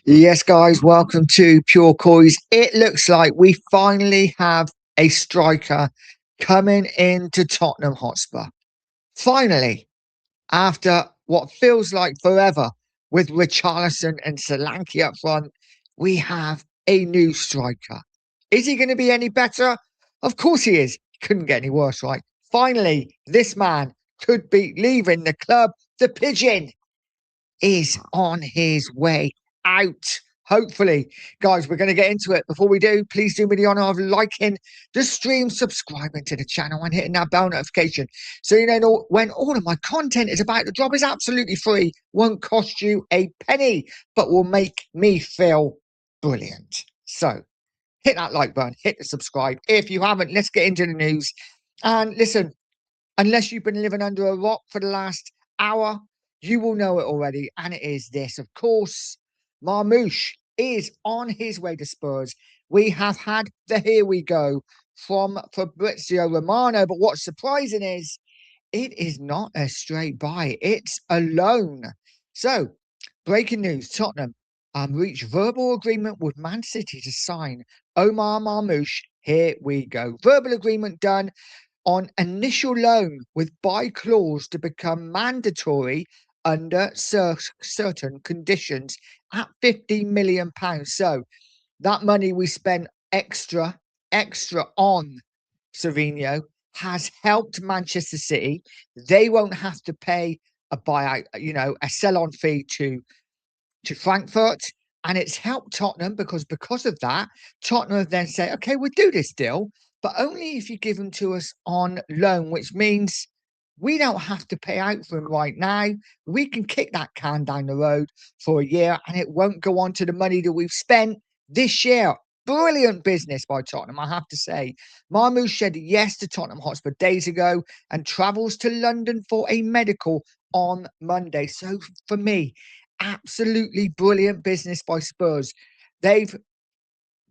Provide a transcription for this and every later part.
Yes, guys, welcome to Pure Coys. It looks like we finally have a striker coming into Tottenham Hotspur. Finally, after what feels like forever with Richarlison and Solanke up front, we have a new striker. Is he going to be any better? Of course he is. Couldn't get any worse, right? Finally, this man could be leaving the club. The Pigeon is on his way out. Hopefully, guys, we're going to get into it. Before we do, please do me the honor of liking the stream, subscribing to the channel, and hitting that bell notification so you know when all of my content is about to drop. Is absolutely free, won't cost you a penny, but will make me feel brilliant. So, hit that like button, hit the subscribe. If you haven't, let's get into the news. And listen, unless you've been living under a rock for the last hour, you will know it already. And it is this, of course. Marmoush is on his way to Spurs. We have had the here we go from Fabrizio Romano. But what's surprising is it is not a straight buy, it's a loan. So, breaking news, Tottenham reached verbal agreement with Man City to sign Omar Marmoush. Here we go. Verbal agreement done on initial loan with buy clause to become mandatory under certain conditions at £50 million. So that money we spent extra on Savinho has helped Manchester City. They won't have to pay a buyout, a sell-on fee to Frankfurt. And it's helped Tottenham because of that, Tottenham have then said, okay, we'll do this deal, but only if you give them to us on loan, which means we don't have to pay out for him right now. We can kick that can down the road for a year and it won't go on to the money that we've spent this year. Brilliant business by Tottenham, I have to say. Marmoush said yes to Tottenham Hotspur days ago and travels to London for a medical on Monday. So for me, absolutely brilliant business by Spurs. They've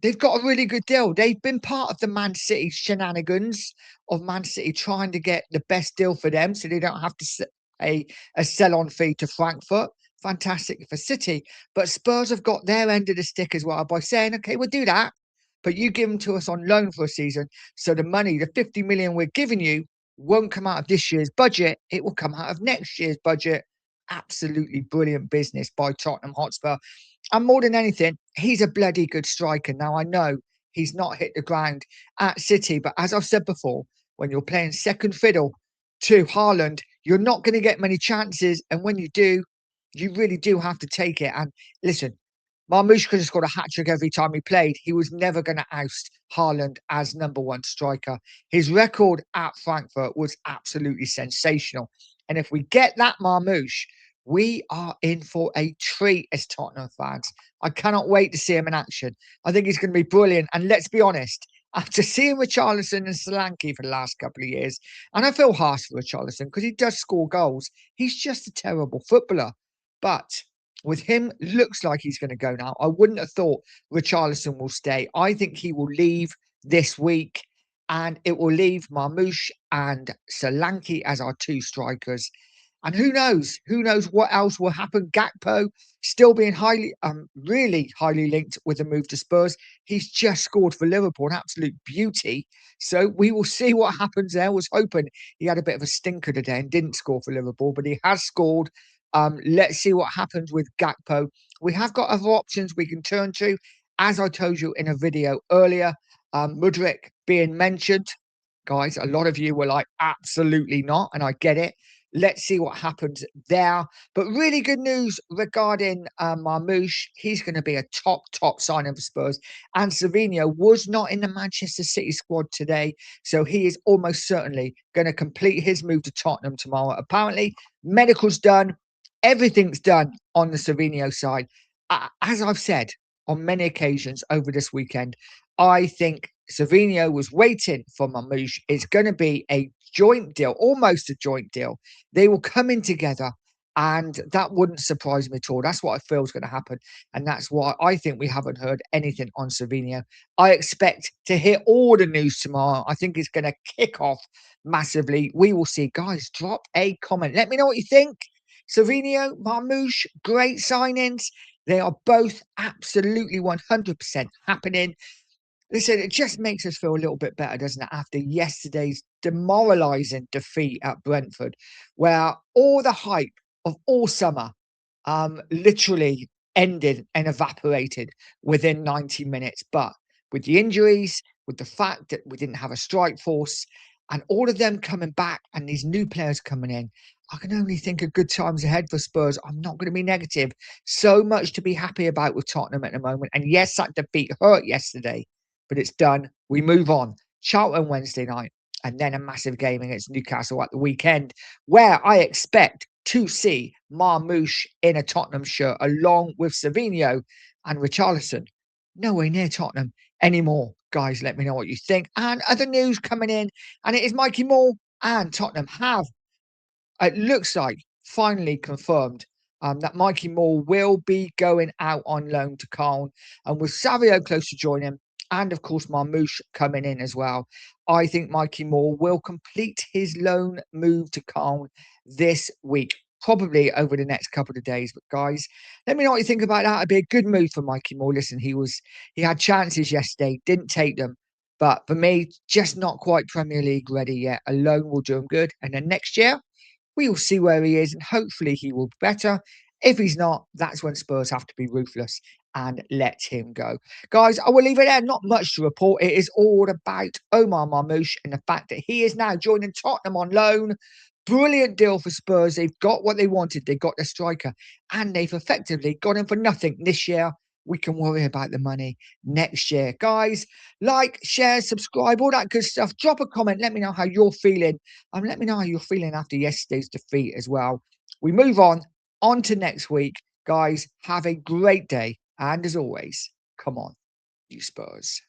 they've got a really good deal. They've been part of the Man City shenanigans of Man City trying to get the best deal for them so they don't have to pay a sell-on fee to Frankfurt. Fantastic for City. But Spurs have got their end of the stick as well by saying, okay, we'll do that, but you give them to us on loan for a season. So the money, the 50 million we're giving you, won't come out of this year's budget. It will come out of next year's budget. Absolutely brilliant business by Tottenham Hotspur. And more than anything, he's a bloody good striker. Now, I know he's not hit the ground at City, but as I've said before, when you're playing second fiddle to Haaland, you're not going to get many chances. And when you do, you really do have to take it. And listen, Marmoush could have scored a hat-trick every time he played. He was never going to oust Haaland as number one striker. His record at Frankfurt was absolutely sensational. And if we get that Marmoush, we are in for a treat as Tottenham fans. I cannot wait to see him in action. I think he's going to be brilliant. And let's be honest, after seeing Richarlison and Solanke for the last couple of years, and I feel harsh for Richarlison because he does score goals, he's just a terrible footballer. But with him, looks like he's going to go now. I wouldn't have thought Richarlison will stay. I think he will leave this week, and it will leave Marmoush and Solanke as our two strikers. And who knows? Who knows what else will happen? Gakpo still being really highly linked with the move to Spurs. He's just scored for Liverpool, an absolute beauty. So we will see what happens there. I was hoping he had a bit of a stinker today and didn't score for Liverpool, but he has scored. Let's see what happens with Gakpo. We have got other options we can turn to. As I told you in a video earlier, Mudryk being mentioned. Guys, a lot of you were like, absolutely not, and I get it. Let's see what happens there. But really good news regarding Marmoush. He's going to be a top signing for Spurs. And Savinho was not in the Manchester City squad today. So he is almost certainly going to complete his move to Tottenham tomorrow. Apparently, medical's done. Everything's done on the Savinho side. As I've said on many occasions over this weekend, I think Savinho was waiting for Marmoush. It's going to be a joint deal, almost a joint deal. They will come in together, and that wouldn't surprise me at all. That's what I feel is going to happen, and that's why I think we haven't heard anything on Savinho. I expect to hear all the news tomorrow. I think it's going to kick off massively. We will see. Guys, drop a comment. Let me know what you think. Savinho, Marmoush, great signings. They are both absolutely 100% happening. Listen, it just makes us feel a little bit better, doesn't it, after yesterday's demoralising defeat at Brentford, where all the hype of all summer literally ended and evaporated within 90 minutes. But with the injuries, with the fact that we didn't have a strike force, and all of them coming back and these new players coming in, I can only think of good times ahead for Spurs. I'm not going to be negative. So much to be happy about with Tottenham at the moment. And yes, that defeat hurt yesterday, but it's done. We move on. Charlton Wednesday night, and then a massive game against Newcastle at the weekend, where I expect to see Marmoush in a Tottenham shirt along with Savinho and Richarlison. Nowhere near Tottenham anymore. Guys, let me know what you think. And other news coming in, and it is Mikey Moore and Tottenham have, it looks like, finally confirmed that Mikey Moore will be going out on loan to Carl, and with Savio close to join him, and of course Marmoush coming in as well. I think Mikey Moore will complete his loan move to Carl this week, probably over the next couple of days. But guys, let me know what you think about that. It'd be a good move for Mikey Moore. Listen, he had chances yesterday, didn't take them. But for me, just not quite Premier League ready yet. A loan will do him good. And then next year, we will see where he is, and hopefully he will be better. If he's not, that's when Spurs have to be ruthless and let him go. Guys, I will leave it there. Not much to report. It is all about Omar Marmoush and the fact that he is now joining Tottenham on loan. Brilliant deal for Spurs. They've got what they wanted. They got the striker, and they've effectively got him for nothing this year. We can worry about the money next year. Guys, like, share, subscribe, all that good stuff. Drop a comment. Let me know how you're feeling. Let me know how you're feeling after yesterday's defeat as well. We move on to next week. Guys, have a great day. And as always, come on, you Spurs.